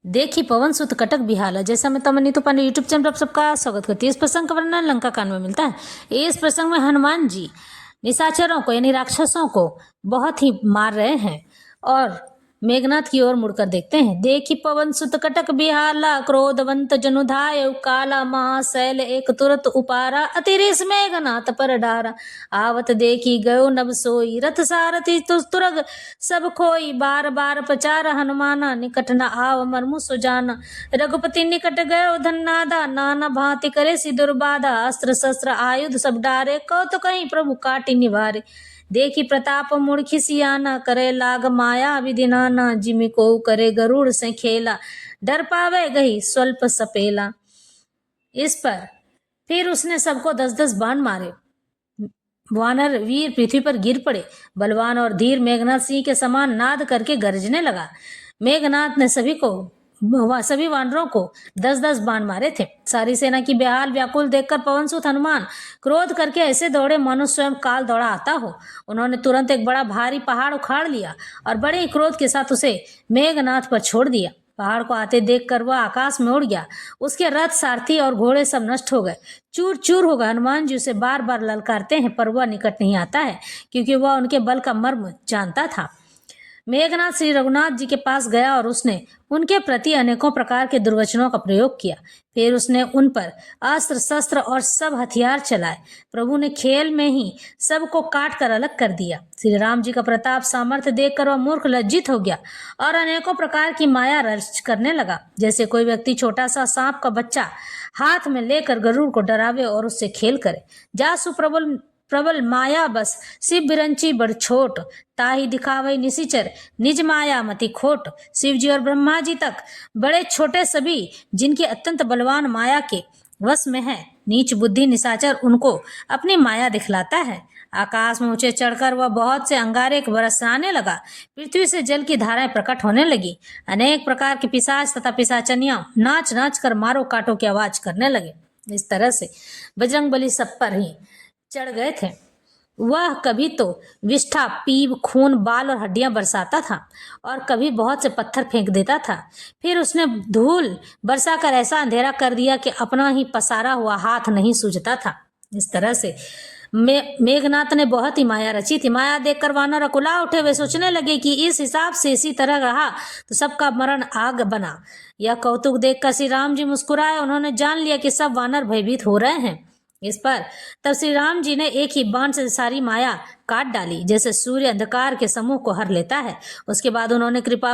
देखी पवन सुत कटक बिहाला। जैसा मैं तमन्नी तूफान यूट्यूब चैनल पर सबका स्वागत करती हूँ। इस प्रसंग का वर्णन लंका कांड में मिलता है। इस प्रसंग में हनुमान जी निशाचरों को यानी राक्षसों को बहुत ही मार रहे हैं और मेघनाथ की ओर मुड़कर देखते हैं। देखी पवन सुत कटक बिहाला, क्रोधवंत जनुधाय काला महाशैल एक तुरत उपारा, अतिरिस मेघनाथ पर डारा। आवत देखी गयो नभ सोई, रथ सारथी तुरग सब खोई। बार बार प्रचार हनुमाना, निकट न आव मर्मु सुजाना। रघुपति निकट गयो धन्नादा, नाना भांति करे सी दुर्बाधा। अस्त्र शस्त्र आयुध सब डारे, कौतुक कहीं प्रभु काटि निवारे। देखी प्रताप मुड़ खिसियाना, करे लाग माया विधि नाना। जिमि को करे गरुड़ से खेला, डर पावे गही स्वल्प सपेला। इस पर फिर उसने सबको 10-10 बाण मारे। वानर वीर पृथ्वी पर गिर पड़े। बलवान और धीर मेघनाथ सिंह के समान नाद करके गरजने लगा। मेघनाथ ने सभी वानरों को 10-10 बाण मारे थे। सारी सेना की बेहाल व्याकुल देखकर पवनसुत हनुमान क्रोध करके ऐसे दौड़े मानो स्वयं काल दौड़ा आता हो। उन्होंने तुरंत एक बड़ा भारी पहाड़ उखाड़ लिया और बड़े ही क्रोध के साथ उसे मेघनाथ पर छोड़ दिया। पहाड़ को आते देखकर वह आकाश में उड़ गया। उसके रथ, सारथी और घोड़े सब नष्ट हो गए, चूर चूर हो गए। हनुमान जी उसे बार बार ललकारते हैं पर वह निकट नहीं आता है, क्योंकि वह उनके बल का मर्म जानता था। मेघनाथ श्री रघुनाथ जी के पास गया और उसने उनके प्रति अनेकों प्रकार के दुर्वचनों का प्रयोग किया। फिर उसने उन पर अस्त्र शस्त्र और सब हथियार चलाए। प्रभु ने खेल में ही सबको काट कर अलग कर दिया। श्री राम जी का प्रताप सामर्थ्य देखकर वह मूर्ख लज्जित हो गया और अनेकों प्रकार की माया रच करने लगा। जैसे कोई व्यक्ति छोटा सा सांप का बच्चा हाथ में लेकर गरुड़ को डरावे और उससे खेल करे। जासु प्रबल माया बस शिव बिरंची बड़ छोट, ताही दिखावई निशिचर निज माया मति खोट। शिव जी और ब्रह्मा जी तक बड़े छोटे सभी जिनके अत्यंत बलवान माया के वश में है, नीच बुद्धि निशाचर उनको अपनी माया दिखलाता है। आकाश में ऊंचे चढ़कर वह बहुत से अंगारे बरसाने लगा। पृथ्वी से जल की धाराएं प्रकट होने लगी। अनेक प्रकार के पिशाच तथा पिशाचनियां नाच नाच कर मारो काटो की आवाज करने लगे। इस तरह से बजरंगबली सब पर ही चढ़ गए थे। वह कभी तो विष्ठा, पीप, खून, बाल और हड्डियां बरसाता था और कभी बहुत से पत्थर फेंक देता था। फिर उसने धूल बरसाकर ऐसा अंधेरा कर दिया कि अपना ही पसारा हुआ हाथ नहीं सूझता था। इस तरह से मेघनाथ ने बहुत ही माया रची थी। माया देखकर वानर अकुला उठे। वे सोचने लगे कि इस हिसाब से इसी तरह रहा तो सबका मरण आग बना। यह कौतुक देखकर श्री राम जी मुस्कुराए। उन्होंने जान लिया कि सब वानर भयभीत हो रहे हैं। इस पर तब श्री राम जी ने एक ही बाण से सारी माया काट डाली, जैसे सूर्य अंधकार के समूह को हर लेता है। उसके बाद उन्होंने कृपा